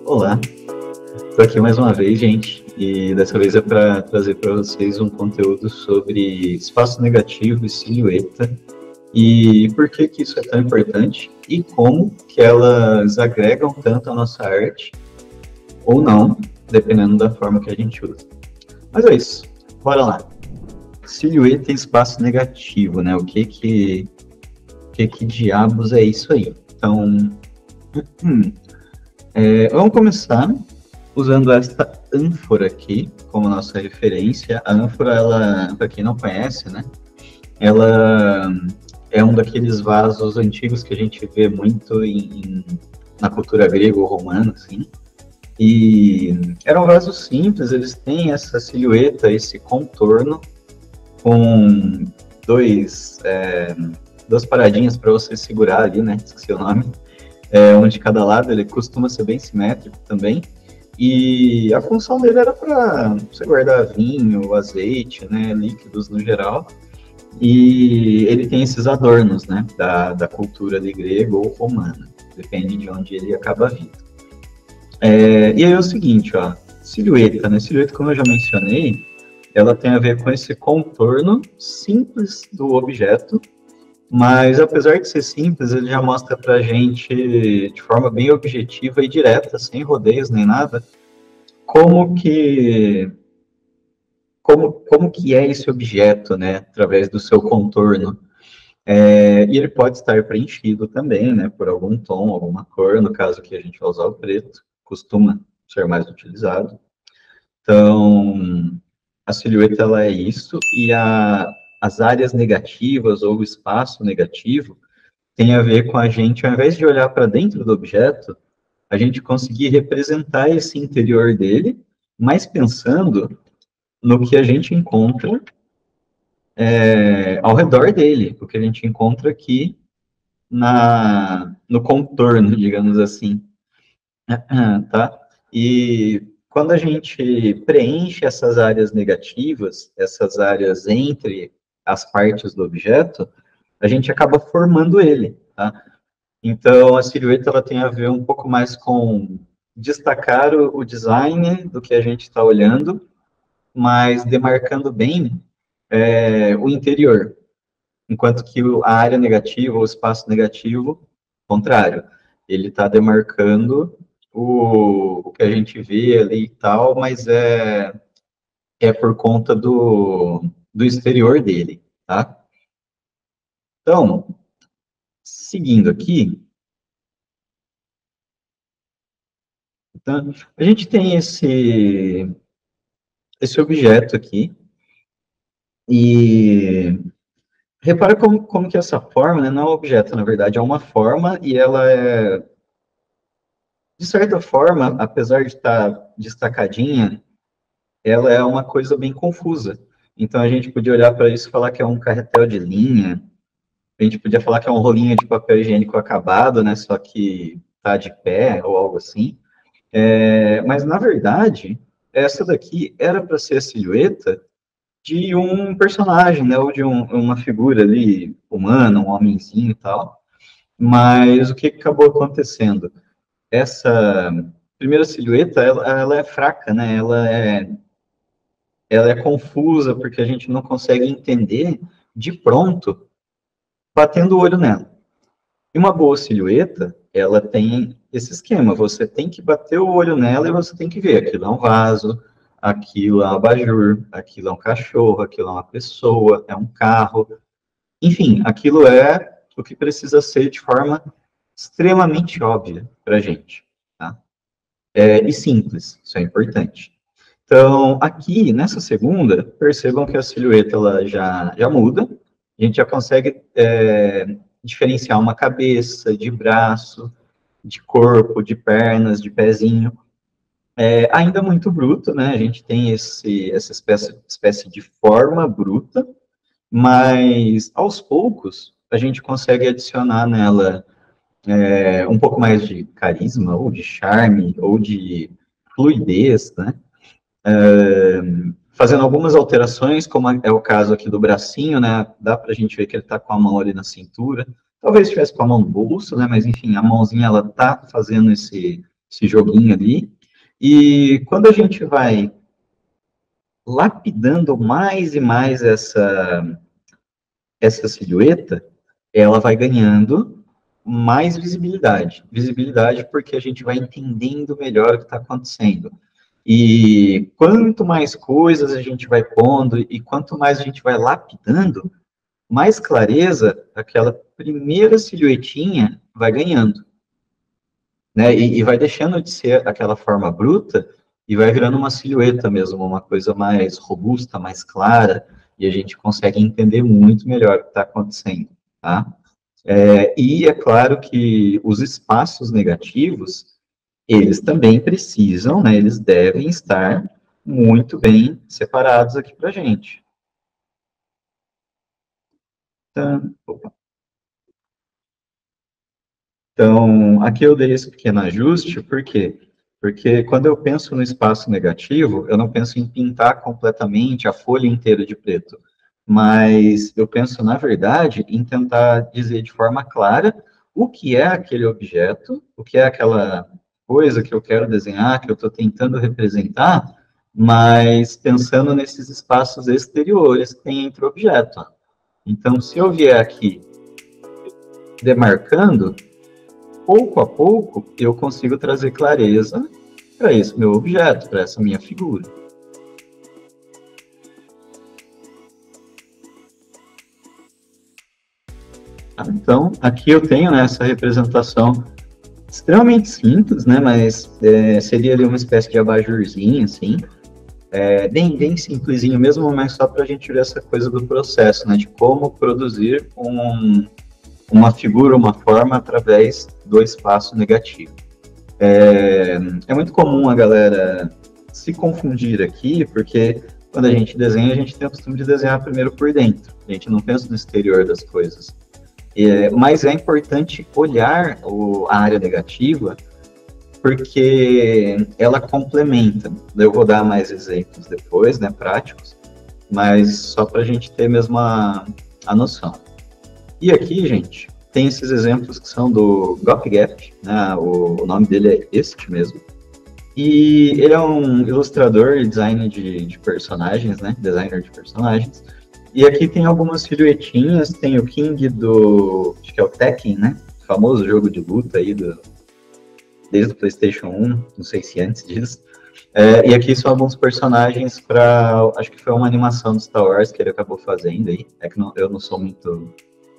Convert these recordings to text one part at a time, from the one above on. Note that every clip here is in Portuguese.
Olá, estou aqui mais uma vez, gente, e dessa vez é para trazer para vocês um conteúdo sobre espaço negativo e silhueta, e por que que isso é tão importante, e como que elas agregam tanto a nossa arte, ou não, dependendo da forma que a gente usa. Mas é isso, bora lá. Silhueta e espaço negativo, né? O que diabos é isso aí? Então, vamos começar usando esta ânfora aqui como nossa referência. A ânfora, ela, para quem não conhece, né? Ela é um daqueles vasos antigos que a gente vê muito na cultura grega ou romana, assim. E eram vasos simples, eles têm essa silhueta, esse contorno com duas paradinhas para você segurar ali, né? Esqueci o nome. Um de cada lado, ele costuma ser bem simétrico também. E a função dele era para você guardar vinho, azeite, né? Líquidos no geral. E ele tem esses adornos, né? Da cultura ali grega ou romana. Depende de onde ele acaba vindo. E aí é o seguinte, ó. Silhueta, né? Silhueta, como eu já mencionei, ela tem a ver com esse contorno simples do objeto, mas apesar de ser simples, ele já mostra pra gente de forma bem objetiva e direta, sem rodeios nem nada, como que é esse objeto, né, através do seu contorno. E ele pode estar preenchido também, né, por algum tom, alguma cor, no caso que a gente vai usar o preto, costuma ser mais utilizado. Então, a silhueta ela é isso, e as áreas negativas ou o espaço negativo tem a ver com a gente, ao invés de olhar para dentro do objeto, a gente conseguir representar esse interior dele, mas pensando no que a gente encontra ao redor dele, o que a gente encontra aqui no contorno, digamos assim. Tá? E quando a gente preenche essas áreas negativas, essas áreas entre as partes do objeto, a gente acaba formando ele, tá? Então, a silhueta ela tem a ver um pouco mais com destacar o design do que a gente está olhando, mas demarcando bem o interior, enquanto que a área negativa, o espaço negativo, contrário, ele está demarcando o que a gente vê ali e tal, mas é por conta do exterior dele, tá? Então, seguindo aqui, então, a gente tem esse objeto aqui, e repara como que essa forma, né, não é um objeto, na verdade, é uma forma, e ela é, de certa forma, apesar de estar destacadinha, ela é uma coisa bem confusa. Então, a gente podia olhar para isso e falar que é um carretel de linha, a gente podia falar que é um rolinho de papel higiênico acabado, né, só que tá de pé, ou algo assim. Mas, na verdade, essa daqui era para ser a silhueta de um personagem, né, ou de uma figura ali humana, um homenzinho e tal. Mas o que acabou acontecendo? Essa primeira silhueta, ela é fraca, né, ela é confusa, porque a gente não consegue entender de pronto, batendo o olho nela. E uma boa silhueta, ela tem esse esquema, você tem que bater o olho nela e você tem que ver, aquilo é um vaso, aquilo é um abajur, aquilo é um cachorro, aquilo é uma pessoa, é um carro, enfim, aquilo é o que precisa ser de forma extremamente óbvia para a gente, tá? E simples, isso é importante. Então, aqui, nessa segunda, percebam que a silhueta ela já muda, a gente já consegue diferenciar uma cabeça, de braço, de corpo, de pernas, de pezinho. Ainda muito bruto, né? A gente tem essa espécie de forma bruta, mas aos poucos a gente consegue adicionar nela um pouco mais de carisma, ou de charme, ou de fluidez, né? Fazendo algumas alterações, como é o caso aqui do bracinho, né? Dá para a gente ver que ele está com a mão ali na cintura. Talvez estivesse com a mão no bolso, né? Mas enfim, a mãozinha ela tá fazendo esse joguinho ali. E quando a gente vai lapidando mais e mais essa silhueta, ela vai ganhando mais visibilidade. Visibilidade porque a gente vai entendendo melhor o que está acontecendo. E quanto mais coisas a gente vai pondo e quanto mais a gente vai lapidando, mais clareza aquela primeira silhuetinha vai ganhando, né? E vai deixando de ser aquela forma bruta e vai virando uma silhueta mesmo, uma coisa mais robusta, mais clara, e a gente consegue entender muito melhor o que está acontecendo, tá? E é claro que os espaços negativos, eles também precisam, né? Eles devem estar muito bem separados aqui para a gente. Então, Então, aqui eu dei esse pequeno ajuste, por quê? Porque quando eu penso no espaço negativo, eu não penso em pintar completamente a folha inteira de preto, mas eu penso, na verdade, em tentar dizer de forma clara o que é aquele objeto, o que é aquela coisa que eu quero desenhar, que eu estou tentando representar, mas pensando nesses espaços exteriores que tem entre o objeto. Então, se eu vier aqui demarcando, pouco a pouco, eu consigo trazer clareza para esse meu objeto, para essa minha figura. Então, aqui eu tenho, né, essa representação extremamente simples, né, mas seria ali uma espécie de abajurzinho, assim, bem simplesinho mesmo, mas só para a gente ver essa coisa do processo, né, de como produzir uma figura, uma forma através do espaço negativo. É muito comum a galera se confundir aqui, porque quando a gente desenha, a gente tem o costume de desenhar primeiro por dentro. A gente não pensa no exterior das coisas. Mas é importante olhar a área negativa, porque ela complementa. Eu vou dar mais exemplos depois, né, práticos, mas só para a gente ter mesmo a noção. E aqui, gente, tem esses exemplos que são do Gopgap, né? O nome dele é este mesmo. E ele é um ilustrador e designer de personagens, né? Designer de personagens. E aqui tem algumas silhuetinhas, tem o King acho que é o Tekken, né? O famoso jogo de luta aí desde o PlayStation 1, não sei se antes disso. E aqui são alguns personagens acho que foi uma animação do Star Wars que ele acabou fazendo aí. É que eu não sou muito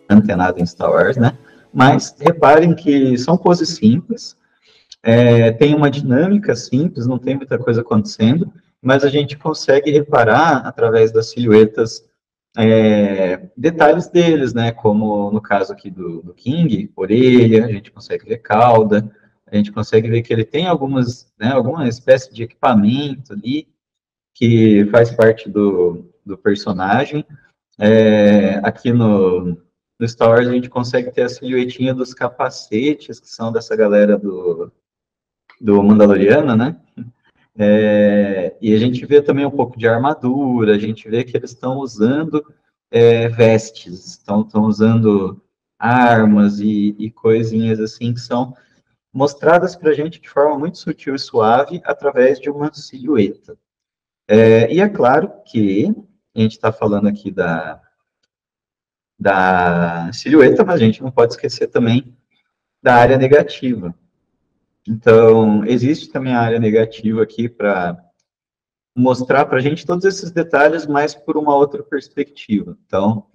antenado em Star Wars, né? Mas reparem que são poses simples, tem uma dinâmica simples, não tem muita coisa acontecendo, mas a gente consegue reparar através das silhuetas detalhes deles, né? Como no caso aqui do King, orelha, a gente consegue ver cauda, a gente consegue ver que ele tem alguma espécie de equipamento ali que faz parte do personagem. Aqui no Star Wars a gente consegue ter a silhuetinha dos capacetes, que são dessa galera do Mandaloriano, né? E a gente vê também um pouco de armadura, a gente vê que eles estão usando vestes, estão usando armas e coisinhas assim que são mostradas para a gente de forma muito sutil e suave através de uma silhueta. E é claro que a gente está falando aqui da silhueta, mas a gente não pode esquecer também da área negativa. Então, existe também a área negativa aqui para mostrar para a gente todos esses detalhes, mas por uma outra perspectiva. Então,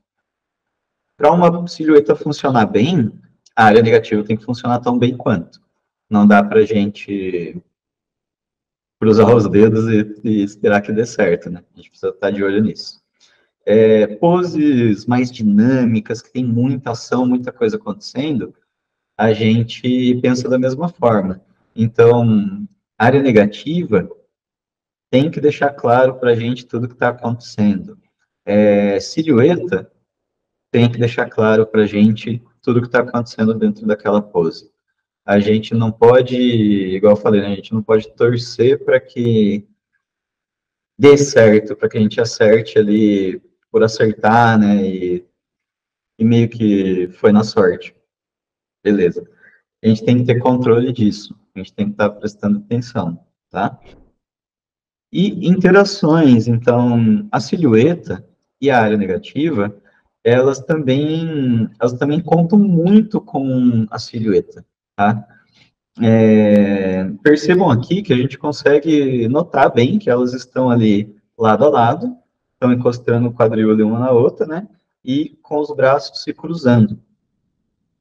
para uma silhueta funcionar bem, a área negativa tem que funcionar tão bem quanto. Não dá para a gente cruzar os dedos e esperar que dê certo, né? A gente precisa estar de olho nisso. Poses mais dinâmicas, que tem muita ação, muita coisa acontecendo, a gente pensa da mesma forma. Então, área negativa tem que deixar claro para a gente tudo que está acontecendo. Silhueta tem que deixar claro para a gente tudo que está acontecendo dentro daquela pose. A gente não pode, igual eu falei, né, a gente não pode torcer para que dê certo, para que a gente acerte ali por acertar, né, e meio que foi na sorte. Beleza. A gente tem que ter controle disso. A gente tem que estar prestando atenção, tá? E interações, então, a silhueta e a área negativa, elas também contam muito com a silhueta, tá? Percebam aqui que a gente consegue notar bem que elas estão ali lado a lado, estão encostando o quadril ali uma na outra, né? E com os braços se cruzando.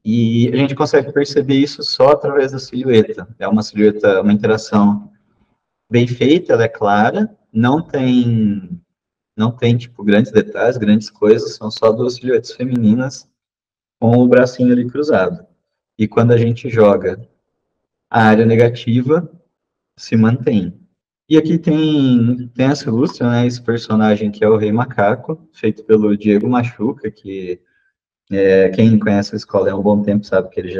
E a gente consegue perceber isso só através da silhueta. É uma silhueta, uma interação bem feita, ela é clara, não tem tipo grandes detalhes, grandes coisas, são só duas silhuetas femininas com o bracinho ali cruzado. E quando a gente joga a área negativa, se mantém. E aqui tem essa ilustra, né, esse personagem que é o Rei Macaco, feito pelo Diego Machuca, que quem conhece a escola há um bom tempo sabe que ele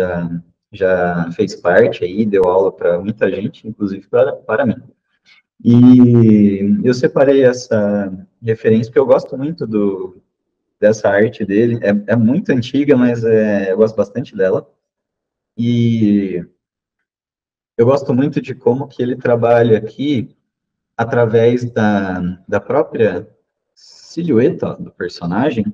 já fez parte aí, deu aula para muita gente, inclusive para mim. E eu separei essa referência porque eu gosto muito dessa arte dele. É muito antiga, mas eu gosto bastante dela. E eu gosto muito de como que ele trabalha aqui através da própria silhueta do personagem,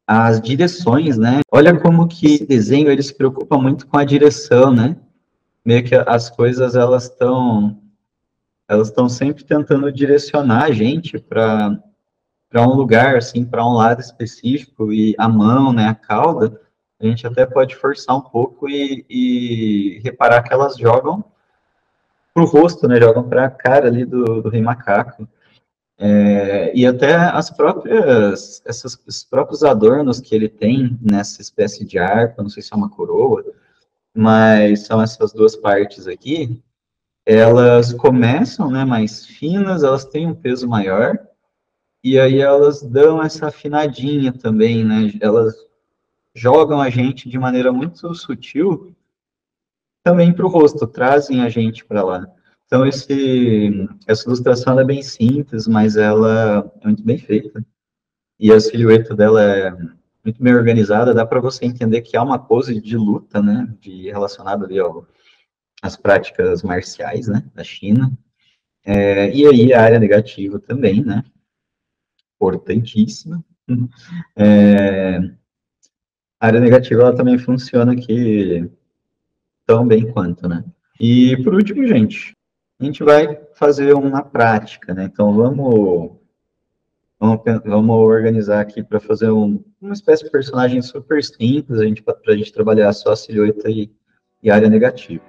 as direções, né? Olha como que esse desenho ele se preocupa muito com a direção, né? Meio que as coisas elas estão sempre tentando direcionar a gente para um lugar, assim, para um lado específico, e a mão, né, a cauda, a gente até pode forçar um pouco e reparar que elas jogam para o rosto, né, jogam para a cara ali do Rei Macaco. E até esses próprios adornos que ele tem nessa espécie de harpa, não sei se é uma coroa, mas são essas duas partes aqui, elas começam, né, mais finas, elas têm um peso maior, e aí elas dão essa afinadinha também, né? Elas jogam a gente de maneira muito sutil também para o rosto, trazem a gente para lá. Então, essa ilustração ela é bem simples, mas ela é muito bem feita. E a silhueta dela é muito bem organizada, dá para você entender que há uma pose de luta, né? Relacionada ali às práticas marciais, né? Da China. E aí a área negativa também, né? Importantíssima. É, a área negativa ela também funciona aqui tão bem quanto, né? E por último, gente, a gente vai fazer uma prática, né? Então vamos organizar aqui para fazer uma espécie de personagem super simples, para a gente trabalhar só a silhueta e área negativa.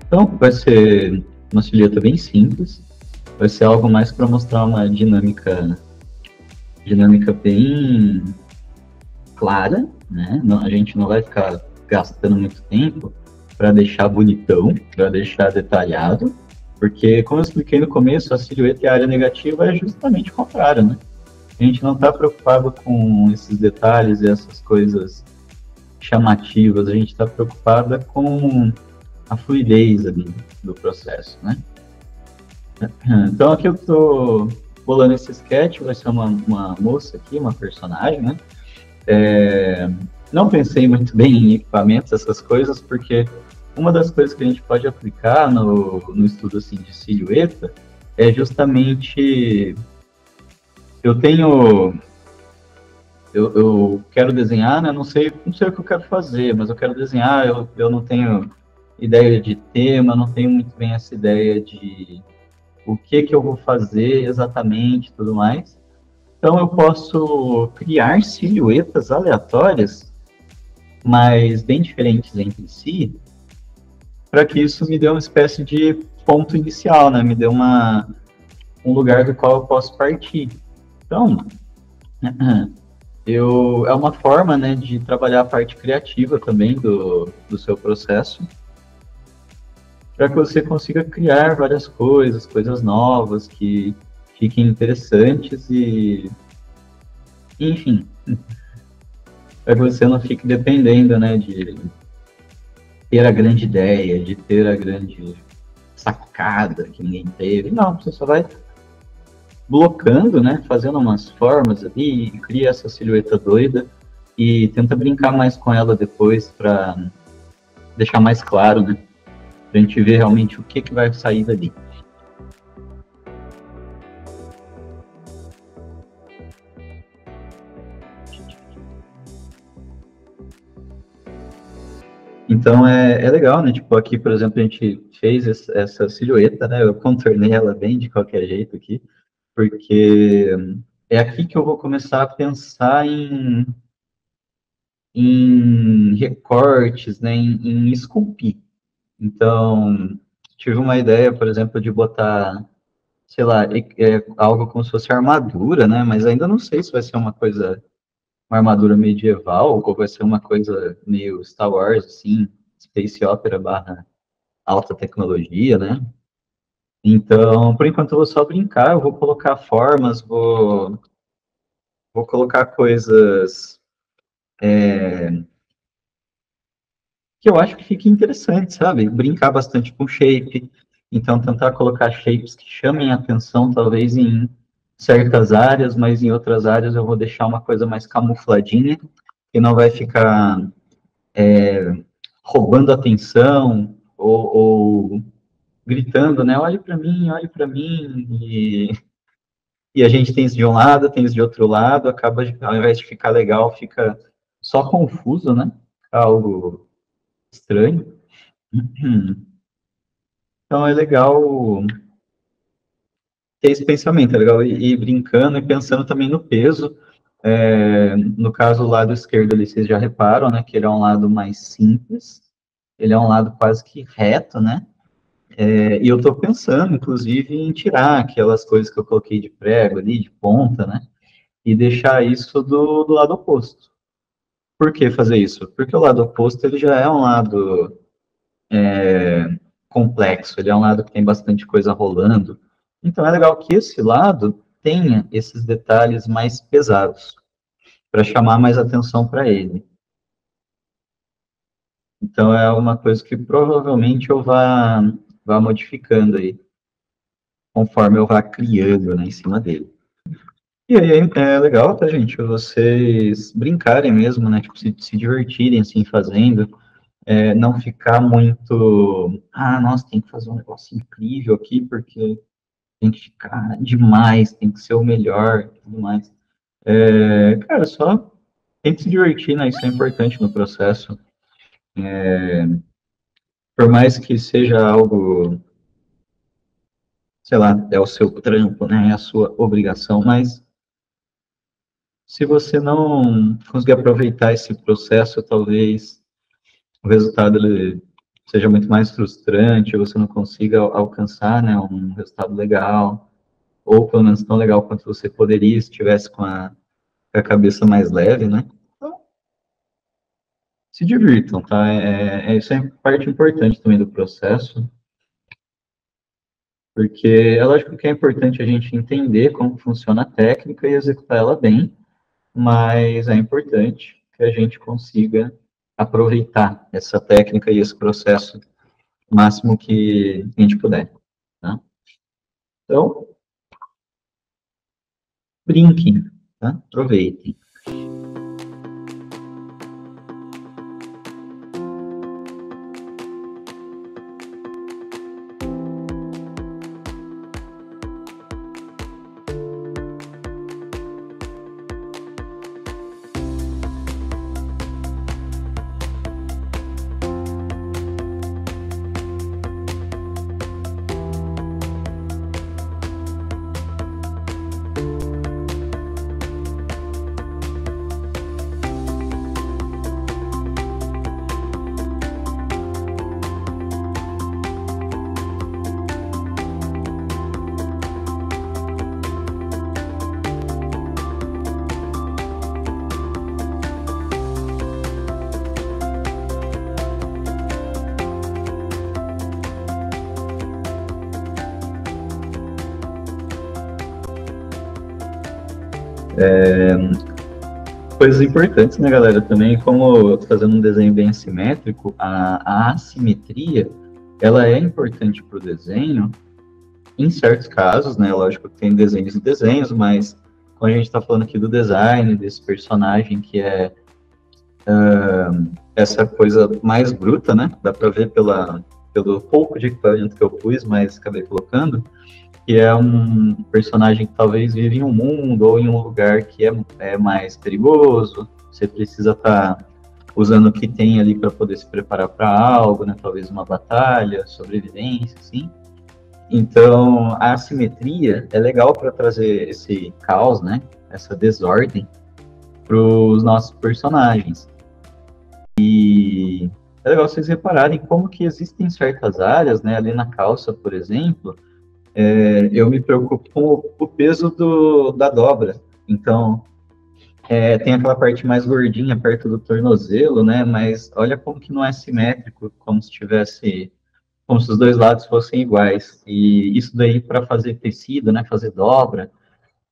Então, vai ser uma silhueta bem simples, vai ser algo mais para mostrar uma dinâmica bem clara, né? A gente não vai ficar gastando muito tempo para deixar bonitão, para deixar detalhado, porque, como eu expliquei no começo, a silhueta e a área negativa é justamente o contrário, né? A gente não está preocupado com esses detalhes e essas coisas chamativas, a gente está preocupada com a fluidez ali do processo, né? Então aqui eu estou bolando esse sketch, vai ser uma moça aqui, uma personagem, né? Não pensei muito bem em equipamentos, essas coisas, porque uma das coisas que a gente pode aplicar no estudo assim, de silhueta é justamente eu quero desenhar, né? Não sei o que eu quero fazer, mas eu quero desenhar, eu não tenho ideia de tema, não tenho muito bem essa ideia de o que eu vou fazer exatamente, tudo mais. Então eu posso criar silhuetas aleatórias, mas bem diferentes entre si, para que isso me dê uma espécie de ponto inicial, né? Me dê um lugar do qual eu posso partir. Então, é uma forma, né, de trabalhar a parte criativa também do seu processo, para que você consiga criar várias coisas novas que fiquem interessantes enfim, para que você não fique dependendo, né, de ter a grande ideia, de ter a grande sacada que ninguém teve. Não, você só vai blocando, né, fazendo umas formas ali, cria essa silhueta doida e tenta brincar mais com ela depois para deixar mais claro, né, pra gente ver realmente o que vai sair dali. Então é legal, né? Tipo, aqui, por exemplo, a gente fez essa silhueta, né? Eu contornei ela bem de qualquer jeito aqui, porque é aqui que eu vou começar a pensar em recortes, né? Em esculpir. Então, tive uma ideia, por exemplo, de botar, sei lá, algo como se fosse armadura, né? Mas ainda não sei se vai ser uma coisa, uma armadura medieval ou vai ser uma coisa meio Star Wars, assim, Space Opera barra alta tecnologia, né? Então, por enquanto eu vou só brincar, eu vou colocar formas, vou colocar coisas que eu acho que fique interessante, sabe? Brincar bastante com shape, então tentar colocar shapes que chamem atenção, talvez em certas áreas, mas em outras áreas eu vou deixar uma coisa mais camufladinha, que não vai ficar roubando atenção ou gritando, né? Olhe para mim, e a gente tem isso de um lado, tem isso de outro lado, acaba, ao invés de ficar legal, fica só confuso, né? Algo estranho. Então é legal ter esse pensamento, é legal ir brincando e pensando também no peso. No caso, o lado esquerdo ali, vocês já reparam, né, que ele é um lado mais simples, ele é um lado quase que reto, né, e eu estou pensando, inclusive, em tirar aquelas coisas que eu coloquei de prego ali, de ponta, né, e deixar isso do lado oposto. Por que fazer isso? Porque o lado oposto, ele já é um lado complexo, ele é um lado que tem bastante coisa rolando. Então é legal que esse lado tenha esses detalhes mais pesados, para chamar mais atenção para ele. Então é uma coisa que provavelmente eu vá modificando aí, conforme eu vá criando, né, em cima dele. E aí é legal, tá, gente, vocês brincarem mesmo, né, tipo, se divertirem, assim, fazendo, não ficar muito, nossa, tem que fazer um negócio incrível aqui, porque tem que ficar demais, tem que ser o melhor, tudo mais. Cara, só tem que se divertir, né, isso é importante no processo. Por mais que seja algo, sei lá, é o seu trampo, né, é a sua obrigação, mas se você não conseguir aproveitar esse processo, talvez o resultado ele seja muito mais frustrante, você não consiga alcançar, né, um resultado legal, ou pelo menos tão legal quanto você poderia se estivesse com a cabeça mais leve, né? Então, se divirtam, tá? Isso é parte importante também do processo, porque é lógico que é importante a gente entender como funciona a técnica e executar ela bem, mas é importante que a gente consiga aproveitar essa técnica e esse processo o máximo que a gente puder. Tá? Então, brinquem, tá? Aproveitem. Coisas importantes, né, galera? Também, como eu tô fazendo um desenho bem assimétrico, a assimetria ela é importante para o desenho, em certos casos, né? Lógico que tem desenhos e desenhos, mas quando a gente está falando aqui do design, desse personagem que é essa coisa mais bruta, né? Dá para ver pelo pouco de equipamento que eu pus, mas acabei colocando, que é um personagem que talvez vive em um mundo ou em um lugar que é mais perigoso, você precisa estar usando o que tem ali para poder se preparar para algo, né? Talvez uma batalha, sobrevivência, assim. Então, a assimetria é legal para trazer esse caos, né? Essa desordem para os nossos personagens. E é legal vocês repararem como que existem certas áreas, né? Ali na calça, por exemplo, eu me preocupo com o peso da dobra. Então, tem aquela parte mais gordinha perto do tornozelo, né? Mas olha como que não é simétrico, como se os dois lados fossem iguais. E isso daí para fazer tecido, né? Fazer dobra,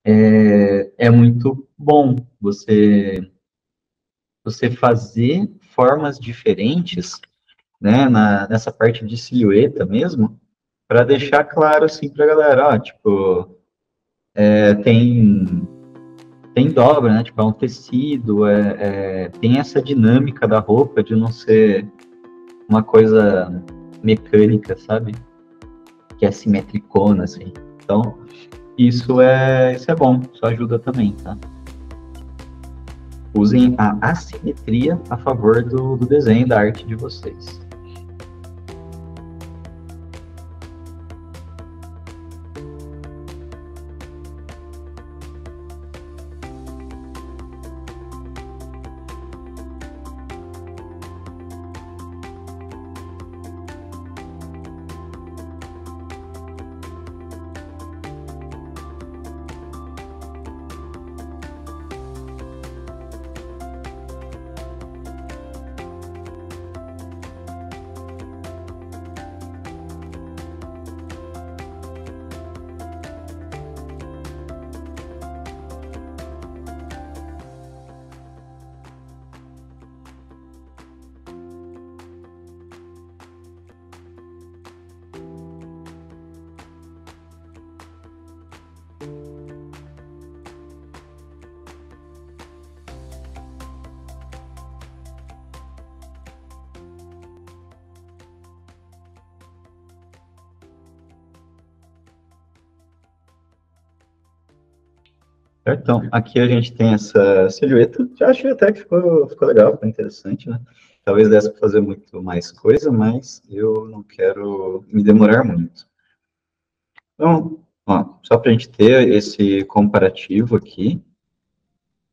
é muito bom você fazer formas diferentes, né? Nessa parte de silhueta mesmo, para deixar claro assim para a galera, ó, tipo, tem dobra, né? Tipo, é um tecido, tem essa dinâmica da roupa de não ser uma coisa mecânica, sabe? Que é simetricona, assim. Então, isso é bom, isso ajuda também, tá? Usem a assimetria a favor do desenho, da arte de vocês. Certo? Então, aqui a gente tem essa silhueta. Já achei até que ficou legal, ficou interessante, né? Talvez desse para fazer muito mais coisa, mas eu não quero me demorar muito. Então, ó, só para a gente ter esse comparativo aqui,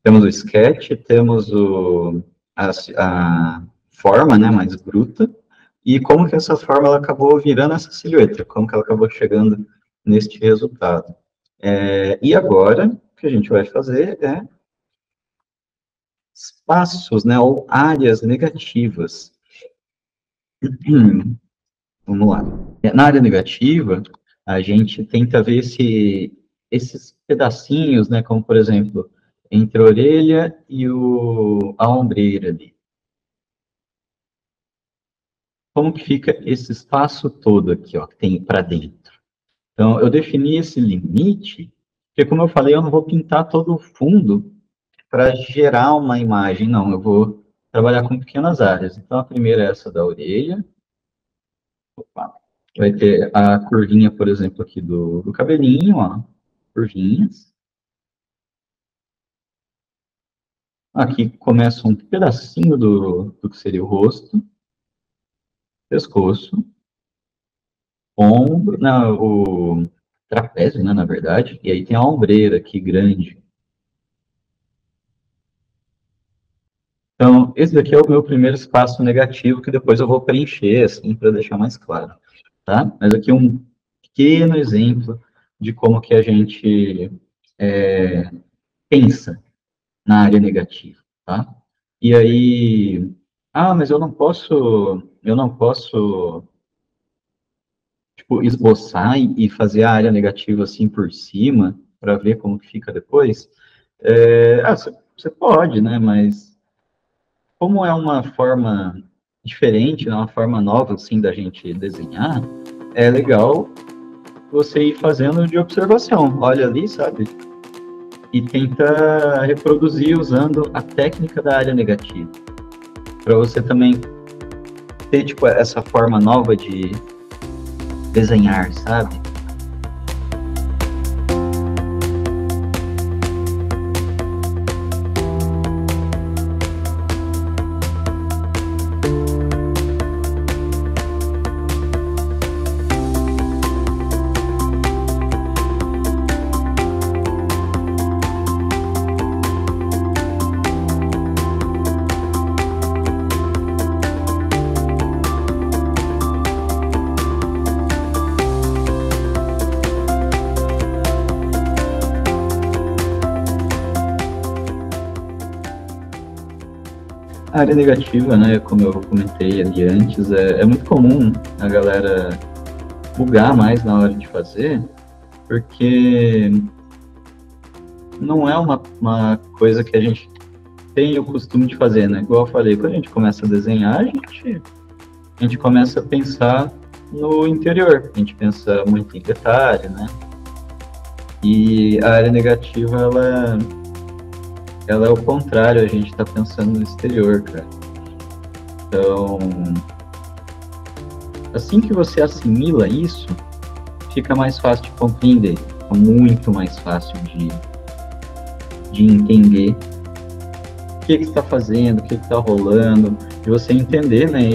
temos o sketch, temos a forma, né, mais bruta, e como que essa forma ela acabou virando essa silhueta, como que ela acabou chegando neste resultado. E agora, o que a gente vai fazer é espaços, né, ou áreas negativas. Vamos lá. Na área negativa, a gente tenta ver esses pedacinhos, né, como, por exemplo, entre a orelha e a ombreira ali. Como que fica esse espaço todo aqui, ó, que tem para dentro? Então, eu defini esse limite, porque, como eu falei, eu não vou pintar todo o fundo para gerar uma imagem, não. Eu vou trabalhar com pequenas áreas. Então, a primeira é essa da orelha. Opa. Vai ter a curvinha, por exemplo, aqui do cabelinho, ó. Curvinhas. Aqui começa um pedacinho do que seria o rosto, pescoço, ombro, não, o trapézio, né, na verdade. E aí tem a ombreira aqui grande. Então, esse daqui é o meu primeiro espaço negativo, que depois eu vou preencher, assim, para deixar mais claro, tá? Mas aqui um pequeno exemplo de como que a gente pensa na área negativa, tá? E aí, mas eu não posso, tipo, esboçar e fazer a área negativa assim por cima, para ver como que fica depois. Você pode, né? Mas como é uma forma diferente, né, uma forma nova, assim, da gente desenhar, é legal você ir fazendo de observação. Olha ali, sabe? E tenta reproduzir usando a técnica da área negativa. Para você também ter, tipo, essa forma nova de desenhar, sabe? A área negativa, né, como eu comentei ali antes, é muito comum a galera bugar mais na hora de fazer, porque não é uma coisa que a gente tem o costume de fazer, né? Igual eu falei, quando a gente começa a desenhar, a gente começa a pensar no interior, a gente pensa muito em detalhe, né? E a área negativa, ela é o contrário, a gente está pensando no exterior, cara. Então, assim que você assimila isso, fica mais fácil de compreender, fica muito mais fácil de entender o que está fazendo, o que está rolando, e você entender, né,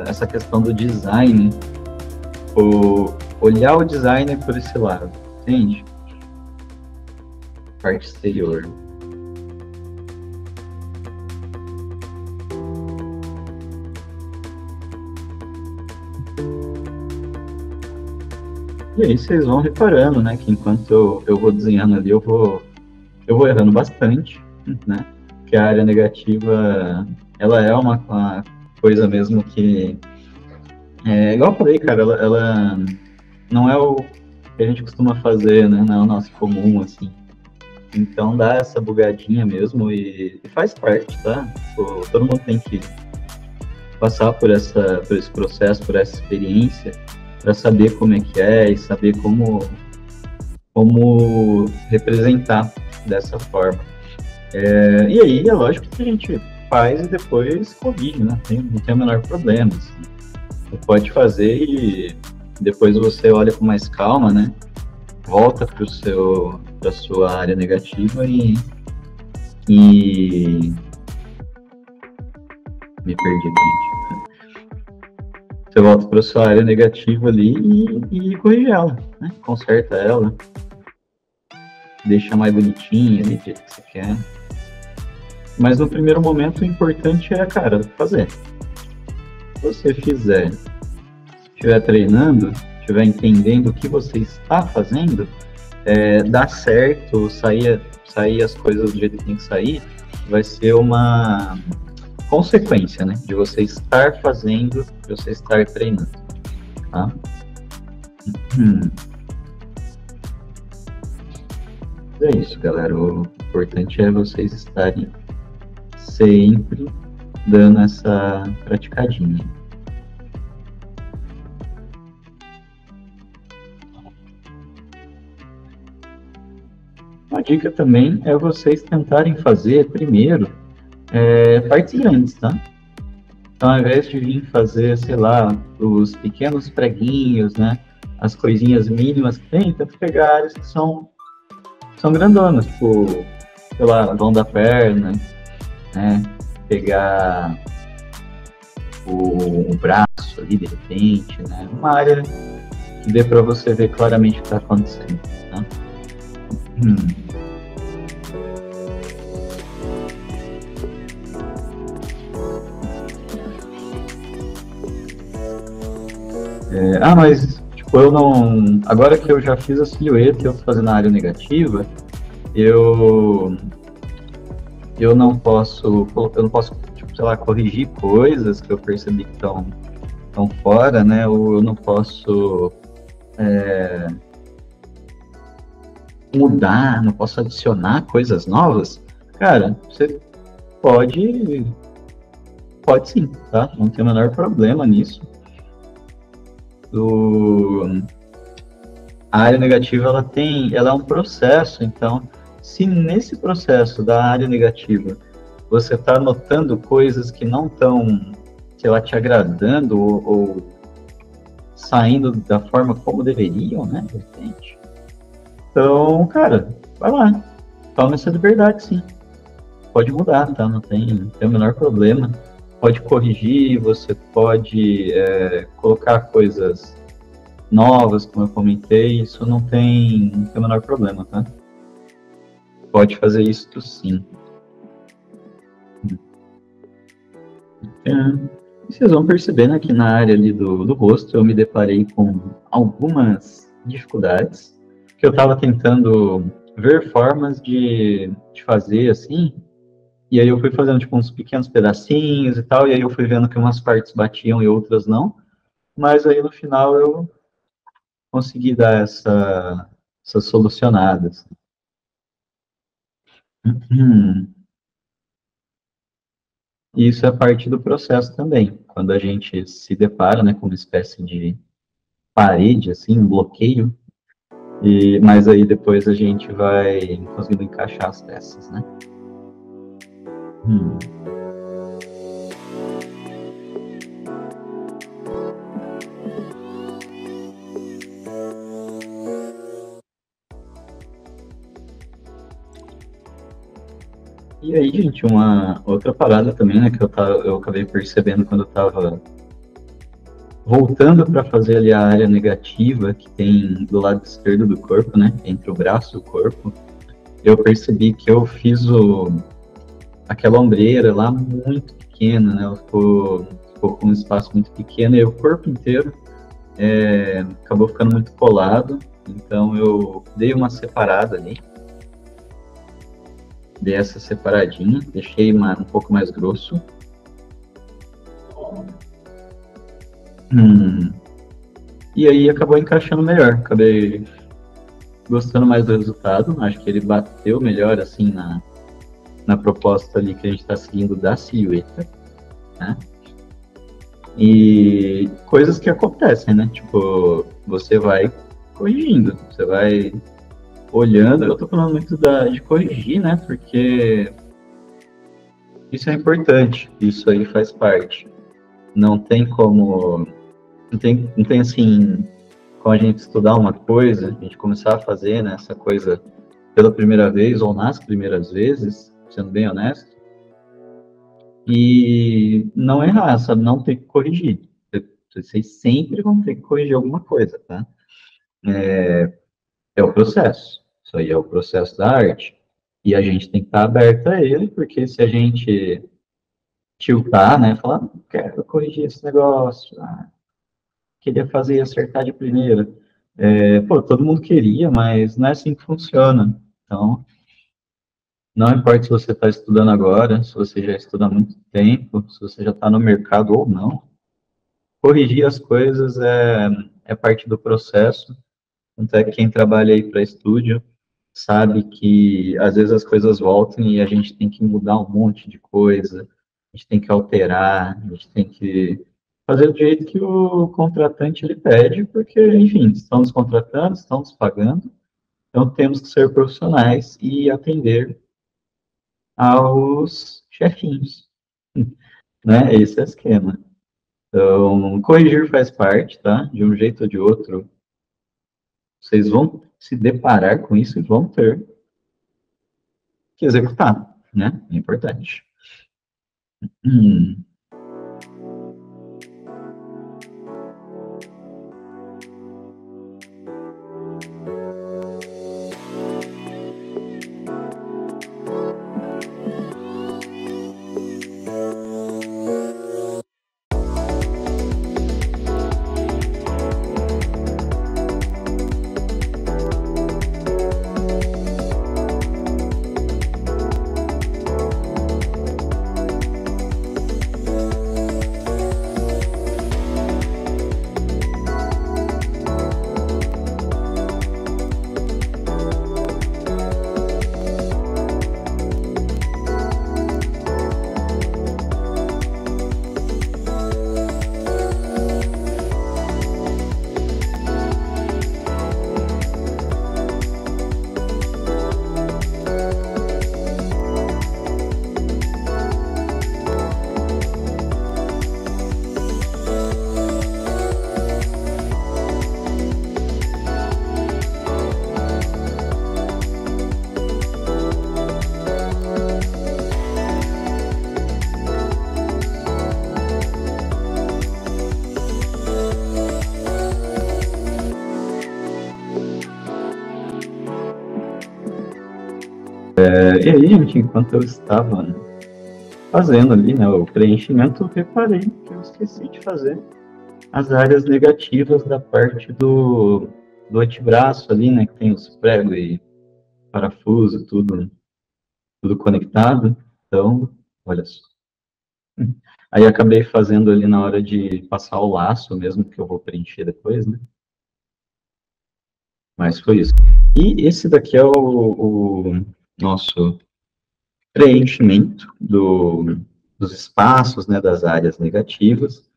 essa questão do design, olhar o design por esse lado, entende? Parte exterior. E aí vocês vão reparando, né, que enquanto eu vou desenhando ali, eu vou errando bastante, né, que a área negativa, ela é uma coisa mesmo que, igual eu falei, cara, ela não é o que a gente costuma fazer, né, não é o nosso comum, assim. Então dá essa bugadinha mesmo e faz parte, tá? Todo mundo tem que passar por esse processo, por essa experiência, para saber como é que é e saber como representar dessa forma. E aí é lógico que a gente faz e depois corrige, né? Não tem o menor problema. Assim. Você pode fazer e depois você olha com mais calma, né? Volta para sua área negativa e me perdi aqui. Você volta para sua área negativa ali e corrige ela, né? Conserta ela, deixa mais bonitinha ali do jeito que você quer. Mas no primeiro momento o importante é, cara, fazer. Se você fizer, estiver treinando, estiver entendendo o que você está fazendo, dá certo, sair as coisas do jeito que tem que sair, vai ser uma consequência, né, de você estar fazendo, de você estar treinando, tá? É isso, galera. O importante é vocês estarem sempre dando essa praticadinha. Uma dica também é vocês tentarem fazer primeiro partes grandes, tá? Então, ao invés de vir fazer, sei lá, os pequenos preguinhos, né? As coisinhas mínimas que tem, tenta pegar áreas que são grandonas, tipo, sei lá, vão da perna, né? Pegar o braço ali, de repente, né? Uma área que dê para você ver claramente o que está acontecendo, tá? Mas, tipo, eu não... Agora que eu já fiz a silhueta e eu tô fazendo a área negativa, eu não posso, tipo, sei lá, corrigir coisas que eu percebi que estão fora, né? Ou eu não posso mudar, não posso adicionar coisas novas. Cara, você pode pode sim, tá? Não tem o menor problema nisso. A área negativa, ela é um processo, então, se nesse processo da área negativa você está notando coisas que não estão, sei lá, te agradando ou saindo da forma como deveriam, né, de repente. Então, cara, vai lá, toma essa liberdade, sim. Pode mudar, tá? Não tem o menor problema. Pode corrigir, você pode colocar coisas novas, como eu comentei, isso não tem o menor problema, tá? Pode fazer isso sim. Vocês vão perceber, né, que na área ali do rosto eu me deparei com algumas dificuldades, que eu estava tentando ver formas de fazer assim, e aí eu fui fazendo tipo uns pequenos pedacinhos e tal, e aí eu fui vendo que umas partes batiam e outras não, mas aí no final eu consegui dar essa solucionada. Assim. Isso é parte do processo também. Quando a gente se depara, né, com uma espécie de parede, assim, um bloqueio, mas aí depois a gente vai conseguindo encaixar as peças, né? Hum. E aí, gente, uma outra parada também, né, que eu acabei percebendo quando eu estava voltando para fazer ali a área negativa que tem do lado esquerdo do corpo, né, entre o braço e o corpo, eu percebi que eu fiz aquela ombreira lá muito pequena, né, ela ficou com um espaço muito pequeno e o corpo inteiro acabou ficando muito colado, então eu dei uma separada ali, dei essa separadinha, deixei um pouco mais grosso. E aí acabou encaixando melhor, acabei gostando mais do resultado, acho que ele bateu melhor assim na proposta ali que a gente está seguindo da silhueta, né? E coisas que acontecem, né? Tipo, você vai corrigindo, você vai olhando. Eu tô falando muito de corrigir, né? Porque isso é importante, isso aí faz parte. Não tem como. Não tem assim, como a gente estudar uma coisa, a gente começar a fazer né, essa coisa pela primeira vez ou nas primeiras vezes, sendo bem honesto, e não errar, sabe? Não ter que corrigir. Vocês sempre vão ter que corrigir alguma coisa, tá? É o processo. Isso aí é o processo da arte. E a gente tem que estar aberto a ele, porque se a gente tiltar, né? Falar, não quero corrigir esse negócio, queria fazer e acertar de primeira. Pô, todo mundo queria, mas não é assim que funciona. Então, não importa se você está estudando agora, se você já estuda há muito tempo, se você já está no mercado ou não, corrigir as coisas é parte do processo. Tanto é que quem trabalha aí para estúdio sabe que às vezes as coisas voltam e a gente tem que mudar um monte de coisa, a gente tem que alterar, a gente tem que fazer do jeito que o contratante ele pede, porque, enfim, estamos contratando, estamos pagando, então temos que ser profissionais e atender aos chefinhos, né? Esse é o esquema. Então, corrigir faz parte, tá? De um jeito ou de outro, vocês vão se deparar com isso e vão ter que executar, né? É importante. Hum. E aí, gente, enquanto eu estava fazendo ali, né, o preenchimento, eu reparei que eu esqueci de fazer as áreas negativas da parte do antebraço ali, né, que tem os pregos e parafuso, tudo conectado. Então, olha só. Aí acabei fazendo ali na hora de passar o laço mesmo, que eu vou preencher depois, né? Mas foi isso. E esse daqui é o nosso preenchimento dos espaços, né, das áreas negativas.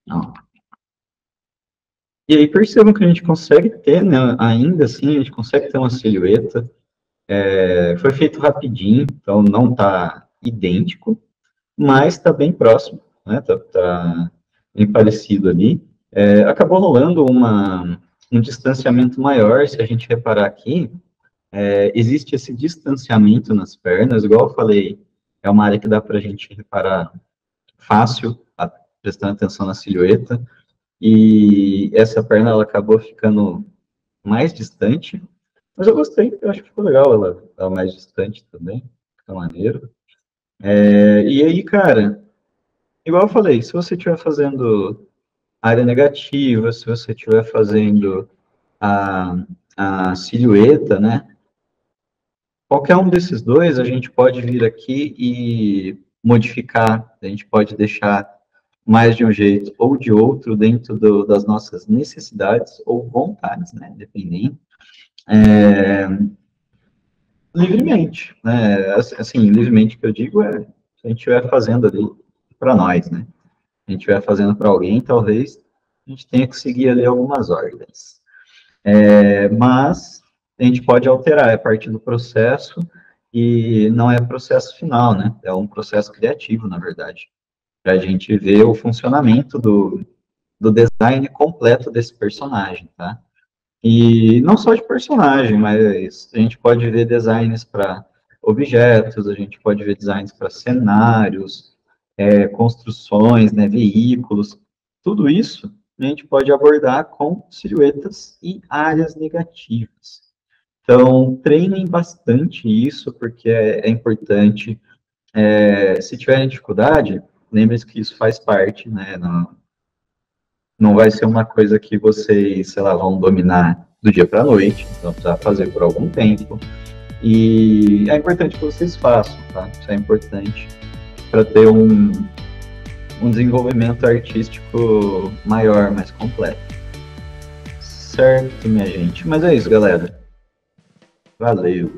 Ó. E aí percebam que a gente consegue ter, né, ainda assim, a gente consegue ter uma silhueta. Foi feito rapidinho, então não está idêntico, mas está bem próximo, né? Tá bem parecido ali. Acabou rolando um distanciamento maior, se a gente reparar aqui, existe esse distanciamento nas pernas, igual eu falei, é uma área que dá para a gente reparar fácil, prestando atenção na silhueta, e essa perna ela acabou ficando mais distante, mas eu gostei, eu acho que ficou legal ela mais distante também, fica maneiro. E aí, cara, igual eu falei, se você estiver fazendo área negativa, se você estiver fazendo a silhueta, né? Qualquer um desses dois, a gente pode vir aqui e modificar, a gente pode deixar mais de um jeito ou de outro dentro das nossas necessidades ou vontades, né? Dependendo. Livremente, né? Assim, livremente que eu digo se a gente estiver fazendo ali para nós, né? A gente estiver fazendo para alguém, talvez a gente tenha que seguir ali algumas ordens. Mas a gente pode alterar, é parte do processo e não é processo final, né? É um processo criativo, na verdade, para a gente ver o funcionamento do design completo desse personagem, tá? E não só de personagem, mas a gente pode ver designs para objetos, a gente pode ver designs para cenários, construções, né, veículos, tudo isso a gente pode abordar com silhuetas e áreas negativas. Então, treinem bastante isso, porque é importante. Se tiverem dificuldade, lembre-se que isso faz parte, né? Não vai ser uma coisa que vocês, sei lá, vão dominar do dia para a noite, vão precisar fazer por algum tempo. E é importante que vocês façam, tá? Isso é importante para ter um desenvolvimento artístico maior, mais completo. Certo, minha gente? Mas é isso, galera. Valeu!